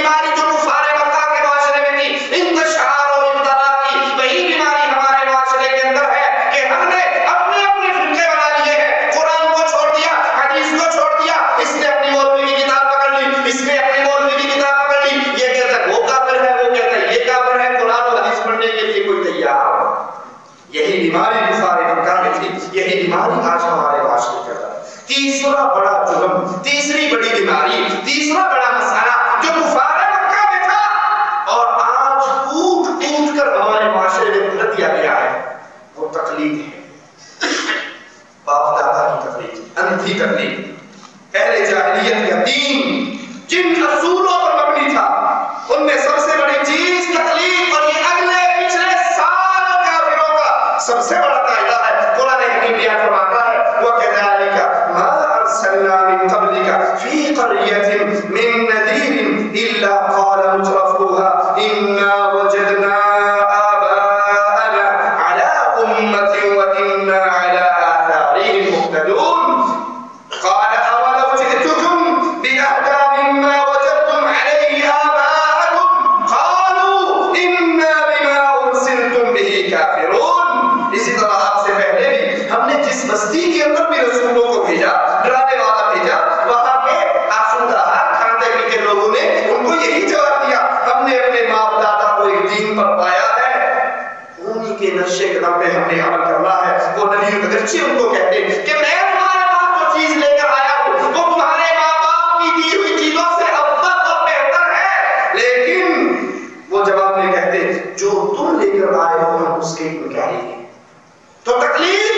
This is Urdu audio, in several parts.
بیماری جو کفار مکہ کے معاشرے میں تھی، انتشار اور ابتلا کی، وہی بیماری ہمارے معاشرے کے اندر ہے کہ ہم نے اپنے اپنے فرقے بنا لیے ہیں، قرآن کو چھوڑ دیا، حدیث کو چھوڑ دیا، اس نے اپنی مولوی کی کتاب پکڑ لی، اس نے اپنی مولوی کی کتاب پکڑ لی، یہ کہتا ہے وہ کافر ہے، وہ کہتا ہے یہ کافر ہے، قرآن و حدیث پڑھنے کے لیے کوئی تیار۔ یہی بیماری کفار مکہ میں تھی، یہی بیماری آج ہمارے معاشرے کے اندر۔ تیسرا بڑا جرم، تیسری بڑی بیماری، تیسرا بڑا مسئلہ جو کفار مکہ میں تھا اور آج کوٹ کوٹ کر ہمارے معاشرے میں بھر دیا گیا ہے، وہ تقلید ہے، باپ دادا کی تقلید، اندھی تقلید۔ اہل جاہلیت کا دین جن اصولوں پر مبنی تھا ان میں سب سے بڑی چیز تقلید، اور یہ اگلے پچھلے سارے کافروں کا سب سے بڑا قاعدہ ہے۔ قرآن حکیم بیان فرماتا ہے وَكَذَلِكَ مَا أَرْسَلْنَا مِن قَبْلِكَ فِي قَرْيَةٍ مِّن نَّذِيرٍ إِلَّا قَالَ مُتْرَفُوهَا إِنَّا وَجَدْنَا آبَاءَنَا عَلَىٰ أُمَّةٍ وَإِنَّا عَلَىٰ آثَارِهِم مُّقْتَدُونَ قَالَ أَوَلَوْ جِئْتُكُم بِأَهْدَىٰ مِمَّا وَجَدتُّمْ عَلَيْهِ آبَاءَكُمْ قَالُوا إِنَّا بِمَا أُرْسِلْتُم بِهِ كَافِرُونَ۔ اسی طرح آپ سے پہلے بھی ہم نے جس بستی کے اندر بھی رسولوں کو بھیجا، ڈرانے والا بھیجا، وہاں کے آسودہ کھاتے پیتے لوگوں نے ان کو یہی جواب دیا، ہم نے اپنے باپ دادا کو ایک دین پر پایا ہے، انہی کے نقشے قدم پہ ہم نے عمل کرنا ہے۔ وہ نبی اگرچہ ان کو کہتے کہ میں تمہارے پاس جو چیز لے کر آیا ہوں وہ تمہارے ماں باپ کی دی ہوئی چیزوں سے افضل اور بہتر ہے، لیکن وہ جواب میں کہتے جو تم لے کر آئے ہو ہم اس کے انکاری ہیں۔ تو تقلید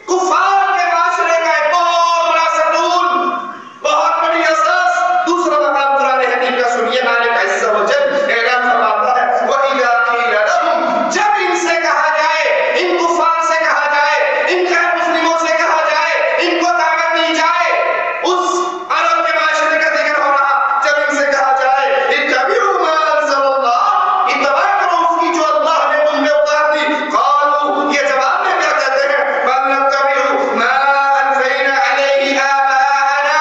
کفار کے معاشرے کا ایک بہت بڑا ستون، بہت بڑی اساس۔ دوسرا مقام قرآن حکیم کا سنیے، مالک عز و جل اعلان فرماتا ہے وَإِذَا قِيلَ لَهُمْ، جب ان سے کہا جائے، ان کفار سے کہا جائے، ان غیر مسلموں سے کہا جائے، ان کو دعوت دی جائے، اس عرب کے معاشرے کا ذکر ہو رہا، جب ان سے کہا جائے اتبعوا ما انزل اللہ، اتباع کرو اس کی جو اللہ نے تم نے اتار دی، قالوا، یہ جواب میں کیا کہتے ہیں بل نتبع ما الفینا علیہ آباءنا،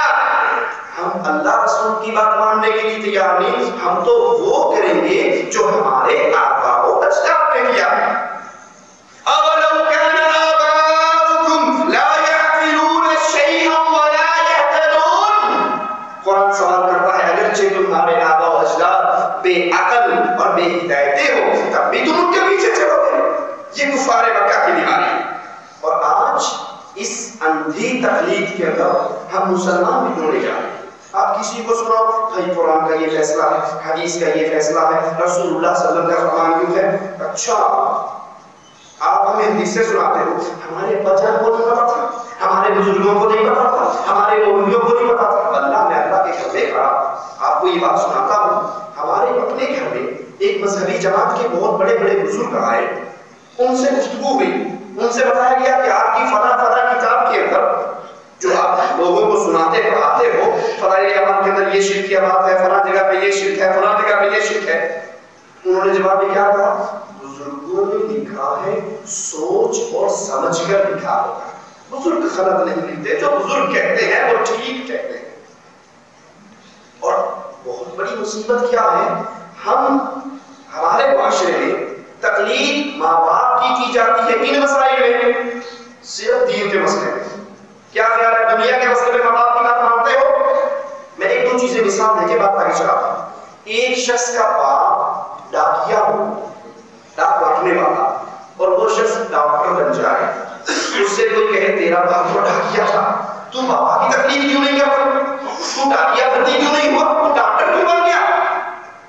ہم اللہ رسول کی بات ماننے کے لیے تیار نہیں، ہم تو وہ کریں گے جو ہمارے آباء و اجداد نے کیا۔ اولو کان آباؤکم لا یعقلون شیئا ولا یہتدون، قرآن سوال کرتا ہے اگرچہ تمہارے آباء و اجداد بے عقل اور بے ہدایتے ہو تب بھی تم ان کے پیچھے چلو گے۔ یہ کفار مکہ کی بیماری ہے، اور آج اس اندھی تقلید کے اندر ہم مسلمان بھی ڈھونڈے جا رہے ہیں۔ آپ کسی کو سناؤ بھائی قرآن کا یہ فیصلہ ہے، حدیث کا یہ فیصلہ ہے، رسول اللہ صلی اللہ علیہ وسلم کا فرمان کیوں ہے؟ اچھا آپ ہمیں حدیثیں سناتے ہو، ہمارے بچوں کو نہیں پتا تھا، ہمارے بزرگوں کو نہیں پتا تھا، ہمارے مولویوں کو نہیں پتا تھا۔ اللہ میں اللہ کے گھر میں کھڑا آپ کو یہ بات سناتا ہوں، ہمارے اپنے گھر میں ایک مذہبی جماعت کے بہت بڑے بڑے بزرگ آئے، ان سے گفتگو ہوئی، ان سے بتایا گیا کہ آپ کی فلاں فلاں کتاب کے اندر جو آپ لوگوں کو سناتے پڑھاتے ہو، فلاں اعمال کے اندر یہ شرک کی بات ہے، فلاں جگہ پہ یہ شرک ہے، فلاں جگہ پہ یہ شرک ہے۔ انہوں نے جواب میں کیا کہا؟ بزرگوں نے لکھا ہے سوچ اور سمجھ کر لکھا ہوگا، بزرگ غلط نہیں لکھتے، جو بزرگ کہتے ہیں وہ ٹھیک کہتے ہیں۔ اور بہت بڑی مصیبت کیا ہے، ہمارے معاشرے میں تقلید ماں باپ کی جاتی ہے ان مسائل میں، صرف دین کے مسئلے میں۔ کیا خیال ہے دنیا کے مسئلے میں ماں باپ کی بات مانتے ہو؟ میں ایک دو چیزیں مثال دے کے بات آگے چلاتا ہوں۔ ایک شخص کا باپ ڈاکیا ہو، ڈاک رکھنے والا، اور وہ شخص ڈاکٹر بن جائے، اس سے کوئی کہے تیرا باپ تو ڈاکیا تھا، تو بابا کی تقلید کیوں نہیں کرتا؟ تو ڈاکیا بندی کیوں نہیں ہوا؟ تو ڈاکٹر کیوں بن گیا؟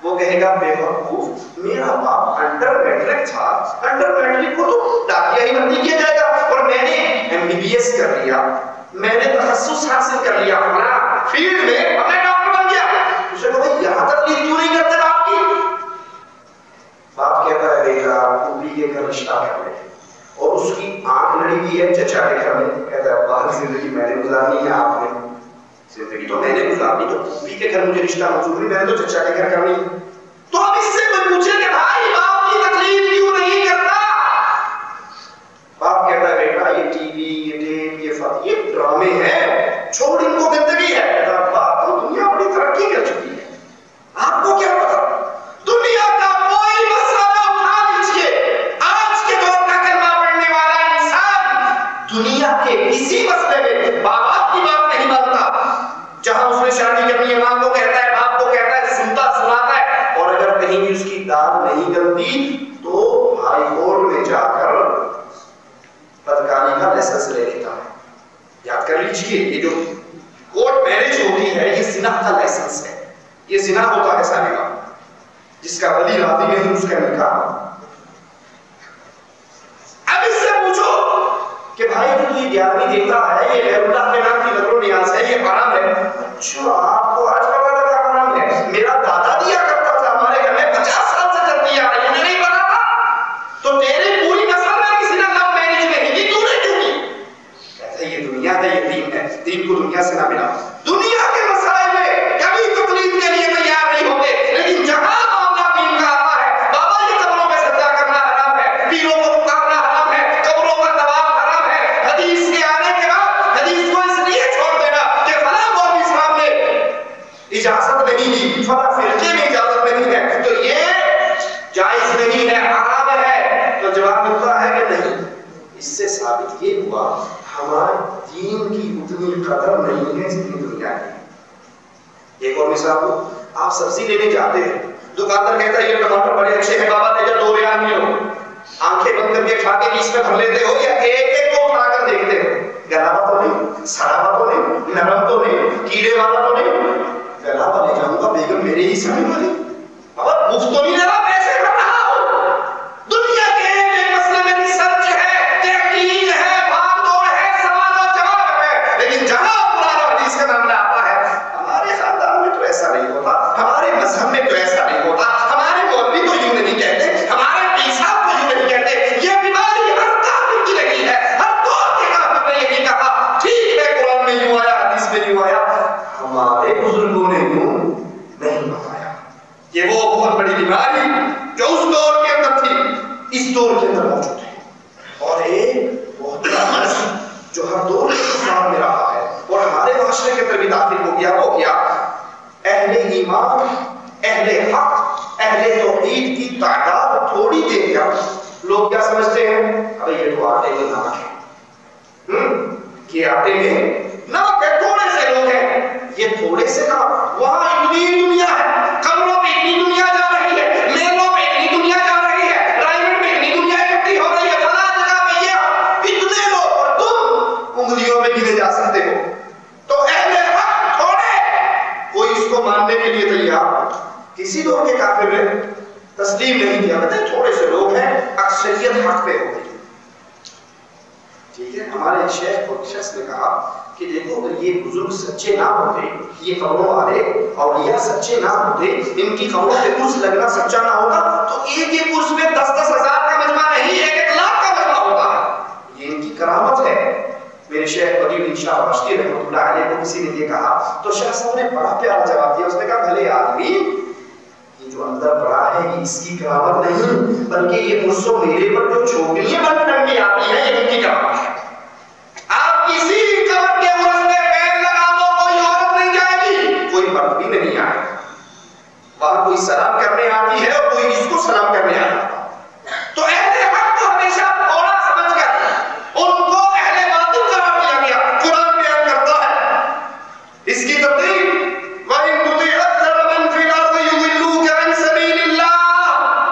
وہ کہے گا بے وقوف، میرا باپ انڈر میٹرک تھا، انڈر میٹرک کو تو ڈاکیا ہی بندی کیا جائے گا، اور میں نے MBBS کر لیا، میں نے تخصص حاصل کر لیا فلاں فیلڈ میں، اور میں ڈاکٹر بن گیا۔ اسے کہو بھائی یہاں تقلید کیوں نہیں کرتے باپ کی؟ باپ کہتا ہے بیٹا پوری کے گھر رشتہ کر لے، اور اس کی آنکھ لڑی ہوئی ہے چچا کے گھر میں، کہتا ہے باہر زندگی میں نے گزارنی ہے، آپ نے زندگی تو میں نے گزارنی، تو پوری کے گھر مجھے رشتہ منظور نہیں، میں نے تو چچا کے گھر کرنی۔ تو اب اس سے کوئی پوچھے کہ بھائی باپ کی تقلید کیوں نہیں کرتا؟ باپ کہتا ہے بیٹا یہ ٹی وی، یہ ٹیپ، یہ ڈرامے ہیں، چھوڑ ان کو، گندگی ہے۔ باپ کو دنیا بڑی ترقی کر چکی ہے، آپ کو کیا دال نہیں گلتی تو ہائی کورٹ میں جا کر بدکاری کا لائسنس لے لیتا ہے. یاد کر لیجئے یہ جو کورٹ میرج ہوتی ہے یہ زنا کا لائسنس ہے. یہ زنا ہوتا ہے سارے کا جس کا ولی راضی نہیں اس کا نکاح. اب اس سے پوچھو کہ بھائی جو یہ 11ویں دیتا ہے یہ غیر اللہ کے نام کی نظر و نیاز ہے یہ حرام ہے. اچھا آپ کو آج پتا لگا حرام ہے؟ میرا دادا دیا کرتا تھا ہمارے گھر میں 50 سال سے چلتی آ رہی ہے نہیں پتا تھا. تو تیری پوری نسل میں کسی نے لو میرج نہیں کی تو نے کیوں کی؟ کہتا ہے یہ دنیا ہے یہ دین ہے. دین کو دنیا سے نہ ملا. دنیا کے مسائل میں کبھی تکلیف کے لیے تیار نہیں ہوتے لیکن جہاں معاملہ دین کا آتا ہے بابا یہ قبروں پہ سجدہ کرنا حرام ہے پیروں کو پکارنا حرام ہے قبروں کا طواف حرام ہے. حدیث کے آنے کے بعد حدیث کو اس لیے چھوڑ دینا کہ فلاں مولوی صاحب نے اجازت نہیں دی فلاں فرقے میں اجازت نہیں ہے تو یہ جائز نہیں ہے حرام ہے. تو جواب ملتا ہے کہ نہیں. اس سے ثابت یہ ہوا ہمارے دین کی اتنی قدر نہیں ہے جتنی دنیا کی. ایک اور مثال ہو آپ سبزی لینے جاتے ہیں دکاندار کہتا ہے یہ ٹماٹر بڑے اچھے ہیں بابا تیجا 2 ریال نہیں ہو. آنکھیں بند کر کے کھا کے بیچ میں بھر لیتے ہو یا ایک ایک کو اٹھا کر دیکھتے ہو گلا تو نہیں سڑا تو نہیں نرم تو نہیں کیڑے والا تو نہیں. گلا لے جاؤں گا بیگم میرے ہی سامنے والی اور مفت تو نہیں لگا پیسے کر رہا ہوں. دنیا کے ایک مسئلے میں ریسرچ ہے تحقیق ہے بھاگ دوڑ ہے سوال و جواب ہے لیکن جہاں قرآن و حدیث کا معاملہ آتا ہے ہمارے خاندان میں تو ایسا نہیں ہوتا ہمارے مذہب میں تو ایسا نہیں ہوتا ہمارے مولوی تو یوں نہیں کہتے ہمارے پیر صاحب تو یوں نہیں کہتے. یہ بیماری ہر کافر کی لگی ہے ہر دور کے کافر نے یہی کہا. ٹھیک ہے قرآن میں یوں آیا حدیث میں یوں آیا ہمارے بزرگوں نے یوں نہیں بتایا. یہ وہ بہت بڑی بیماری جو اس دور کے اندر تھی اس دور کے اندر موجود ہے اور ایک بہت بڑا مرض جو ہر دور کے اسلام میں رہا ہے اور ہمارے معاشرے کے اندر بھی داخل ہو گیا وہ کیا اہل ایمان اہل حق اہل توحید کی تعداد تھوڑی دے گیا. لوگ کیا سمجھتے ہیں ابھی یہ تو آٹے میں نمک ہے کہ آٹے میں نمک ہے تھوڑے سے لوگ ہیں. یہ تھوڑے سے کہا وہاں اتنی دنیا ہے قبروں پہ اتنی دنیا جا رہی ہے میلوں پہ اتنی دنیا جا رہی ہے ڈرائیور پہ اتنی دنیا اکٹھی ہو رہی ہے فلاں جگہ پہ یہ اتنے لوگ اور تم انگلیوں میں گنے جا سکتے ہو. تو اہل حق تھوڑے کوئی اس کو ماننے کے لیے تیار کسی دور کے کافر نے تسلیم نہیں کیا. کہتے ہیں تھوڑے سے لوگ ہیں اکثریت حق پہ ہو گئی. ٹھیک ہے ہمارے شیخ اور شخص نے کہا کہ دیکھو اگر یہ بزرگ سچے نہ ہوتے یہ قبروں والے اولیاء سچے نہ ہوتے ان کی قبروں پہ عرس لگنا سچا نہ ہوتا تو ایک ایک عرس میں 10-10 ہزار کا مجمع نہیں 1-1 لاکھ کا مجمع ہوتا. یہ ان کی کرامت ہے. میرے شیخ ولی الدین شاہ واشتی رحمۃ اللہ علیہ کو کسی نے یہ کہا تو شیخ صاحب نے بڑا پیارا جواب دیا. اس نے کہا بھلے آدمی یہ جو اندر پڑا ہے یہ اس کی کرامت نہیں بلکہ یہ عرس و میلے پر جو چھوکریاں بن ٹنگی آتی ہیں یہ ان کی کرامت ہے. آپ کسی قبر کے عرس میں پیر لگا دو کوئی عورت نہیں جائے گی کوئی مرد بھی نہیں آئے گا. وہاں کوئی سلام کرنے آتی ہے اور کوئی اس کو سلام کرنے آتا. تو اہل حق کو ہمیشہ تھوڑا سمجھ کر ان کو اہل باطل قرار دیا گیا. قرآن بیان کرتا ہے اس کی تفصیل وَإِن تُطِعْ أَكْثَرَ مَن فِي الْأَرْضِ يُضِلُّوكَ عَن سَبِيلِ اللَّهِ.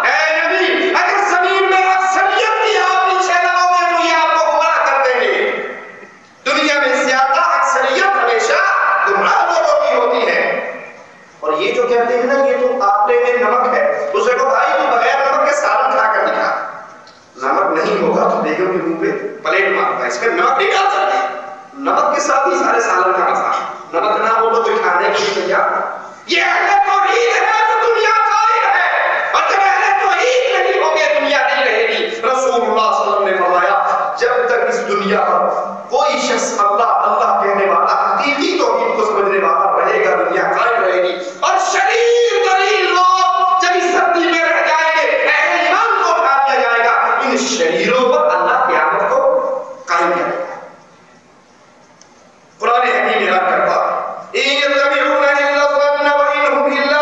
اے نبی اگر زمین میں اکثریت کی آپ پیچھے لگو گے تو یہ آپ کو گمراہ کر دیں گے. دنیا میں زیادہ اکثریت ہمیشہ گمراہ لوگوں کی ہوتی ہے. اور یہ جو کہتے ہیں نا یہ تو آٹے میں نمک ہے اسے کو بھائی تو بغیر نمک کے سالن کھا کر دکھا. نمک نہیں ہوگا تو بیگم کے منہ پہ پلیٹ مارتا اس میں نمک نہیں ڈال سکتے. نمک کے ساتھ ہی سارے سالن کا مزہ. نمک نہ ہو تو کوئی کھانے کے لیے تیار. یہ اہل توحید ہے تو دنیا قائم ہے اور جب اہل توحید نہیں ہوگے دنیا نہیں رہے گی. رسول اللہ صلی اللہ علیہ وسلم نے فرمایا جب تک اس دنیا پر کوئی شخص اللہ اللہ کہنے والا حقیقی توحید کو سمجھنے والا رہے گا دنیا قائم رہے گی. اور شریر دلیل لوگ جب اس دھرتی میں رہ جائیں گے اہل ایمان کو اٹھا دیا جائے گا. ان شریروں پر اللہ قیامت کو قائم کرے گا. قرآن حکیم اعلان کرتا إِن يَتَّبِعُونَ إِلَّا الظَّنَّ وَإِنْ هُمْ إِلَّا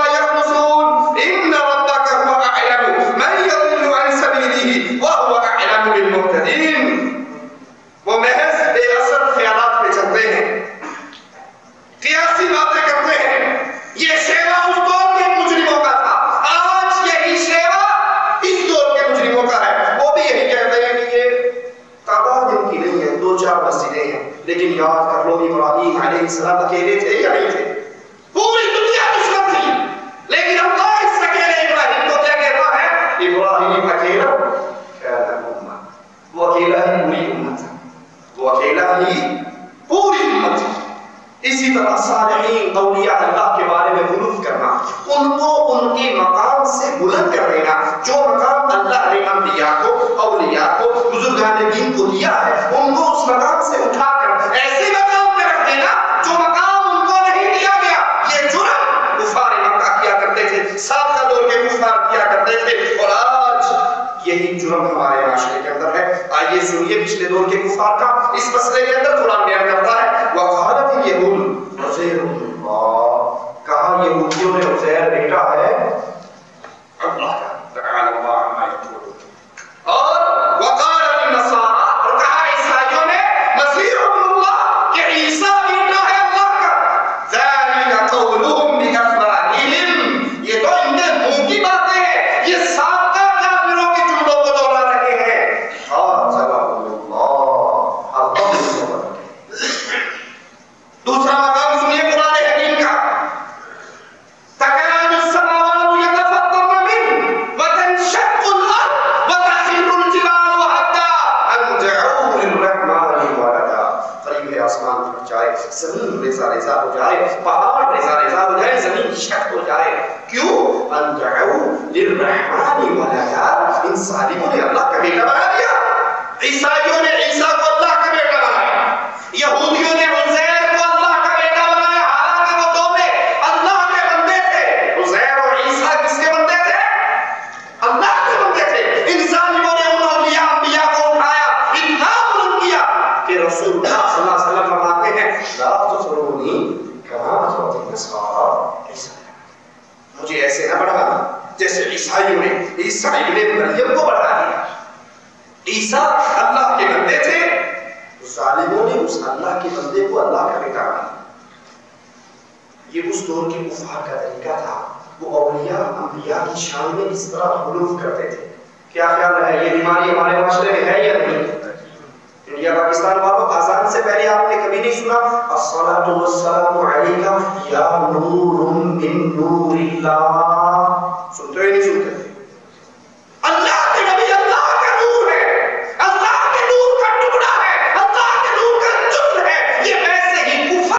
ان کے مقام سے بلند کر دینا. جو مقام اللہ نے انبیاء کو، اولیاء کو، بزرگان دین کو دیا ہے، ان کو اس مقام سے اٹھا کر ایسے مقام پہ رکھ دینا جو مقام ان کو نہیں دیا گیا. یہ جرم کفار مکہ کیا کرتے تھے، سابقہ دور کے کفار کیا کرتے تھے، اور آج یہی جرم ہمارے معاشرے کے اندر ہے. آئیے سنیے پچھلے دور کے کفار کا اس مسئلے کے اندر قرآن بیان کرتا ہے. وقالت اليهود عزیر اللہ، کہا یہودیوں نے عزیر بیٹا ہے اللہ کا، تعالی اللہ عما یقولون. اور وقالت النصارى، اور کہا عیسائیوں نے مسیح ابن اللہ کہ عیسیٰ بیٹا ہے اللہ کا. ذلك قولهم بأفواههم، یہ تو ان کے منہ کی باتیں ہیں، یہ سابقہ کافروں کی جملوں کو دوہرا رہے ہیں. دوسرا مقام سنیے قرآن حکیم کا. تکاد السماوات يتفطرن منه وتنشق الارض وتخر الجبال هدا ان دعوا للرحمن ولدا. قریب ہے آسمان پھٹ جائے، زمین ریزہ ریزہ ہو جائے، پہاڑ ریزہ ریزہ ہو جائے، زمین شق ہو جائے. کیوں؟ ان دعوا للرحمن ولدا، ان ظالموں نے اللہ کا بیٹا بنا دیا. عیسائیوں نے عیسیٰ کو اللہ کا بیٹا بنایا، یہودیوں نے عزیر کو اللہ کا بیٹا بنایا، حالانکہ وہ دونوں اللہ کے بندے تھے. عزیر اور عیسیٰ کس کے بندے تھے؟ اللہ کے بندے تھے. ان ظالموں نے ان اولیاء انبیاء کو اٹھایا، اتنا بلند کیا کہ رسول اللہ صلی اللہ علیہ وسلم فرماتے ہیں لا تطرونی کما اطرت النصارى عیسیٰ، مجھے ایسے نہ بڑھانا جیسے عیسائیوں نے عیسیٰ ابن مریم کو بڑھا دیا. عیسیٰ اللہ کے بندے تھے، ظالموں نے اس اللہ کے بندے کو اللہ کا بیٹا بنا. یہ اس دور کے کفار کا طریقہ تھا. وہ اولیاء انبیاء کی شان میں اس طرح غلو کرتے تھے. کیا خیال ہے یہ بیماری ہمارے معاشرے میں ہے یا نہیں؟ انڈیا پاکستان والوں، آزان سے پہلے آپ نے کبھی نہیں سنا الصلاۃ والسلام علیکہ یا نور من نور اللہ؟